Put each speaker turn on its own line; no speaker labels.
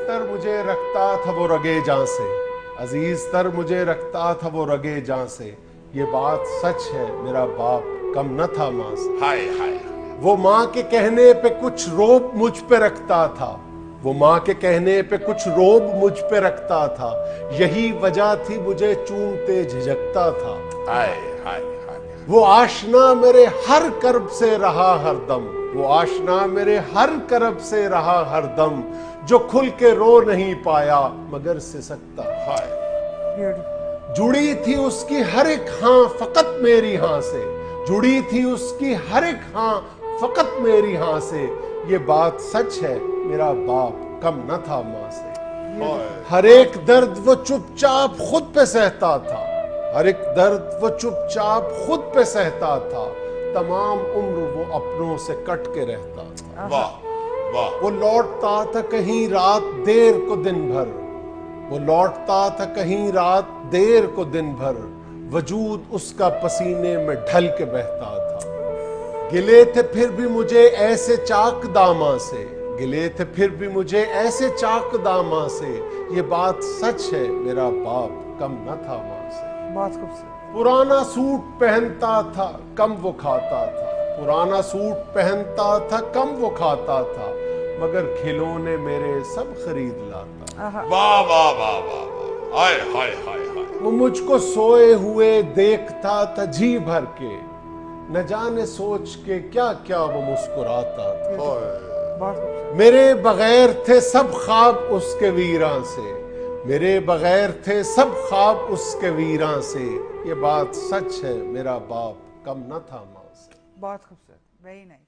تر مجھے رکھتا تھا وہ رگے جاں سے، عزیز تر مجھے رکھتا تھا وہ رگے جاں سے، یہ بات سچ ہے میرا باپ کم نہ تھا ماں سے۔
ہائے ہائے
وہ ماں کے کہنے پہ کچھ روب مجھ پہ رکھتا تھا، وہ ماں کے کہنے پہ کچھ روب مجھ پہ رکھتا تھا، یہی وجہ تھی مجھے چونتے جھجکتا تھا۔
ہائے ہائے ہائے
وہ آشنا میرے ہر کرب سے رہا ہر دم، وہ آشنا میرے ہر کرب سے رہا ہر دم، جو کھل کے رو نہیں پایا مگر سسکتا۔
ہائے
جڑی تھی اس کی ہر ایک ہاں فقط میری ہاں سے، جڑی تھی اس کی ہر ایک ہاں فقط میری ہاں سے، یہ بات سچ ہے میرا باپ کم نہ تھا ماں سے۔ ہر ایک درد وہ چپ چاپ خود پہ سہتا تھا، ہر ایک درد وہ چپ چاپ خود پہ سہتا تھا، تمام عمر وہ اپنوں سے کٹ کے رہتا تھا۔
واہ واہ
وہ لوٹتا تھا کہیں رات دیر کو دن بھر، وہ لوٹتا تھا کہیں رات دیر کو دن بھر، وجود اس کا پسینے میں ڈھل کے بہتا تھا۔ گلے تھے پھر بھی مجھے ایسے چاک داماں سے، گلے تھے پھر بھی مجھے ایسے چاک داماں سے، یہ بات سچ ہے میرا باپ کم نہ تھا ماں سے۔
بہت خوبصورت۔
پرانا سوٹ پہنتا تھا کم وہ کھاتا تھا، پرانا سوٹ پہنتا تھا کم وہ کھاتا تھا، مگر کھلونے میرے سب خرید لاتا۔
واہ واہ واہ واہ ہائے ہائے ہائے ہائے
وہ مجھ کو سوئے ہوئے دیکھتا تھا جی بھر کے، نہ جانے سوچ کے کیا کیا وہ مسکراتا تھا۔
بہت خوبصورت۔
میرے بغیر تھے سب خواب اس کے ویراں سے، میرے بغیر تھے سب خواب اس کے ویراں سے، یہ بات سچ ہے میرا باپ کم نہ تھا ماں سے۔
بہت خوبصورت، ویری نائس۔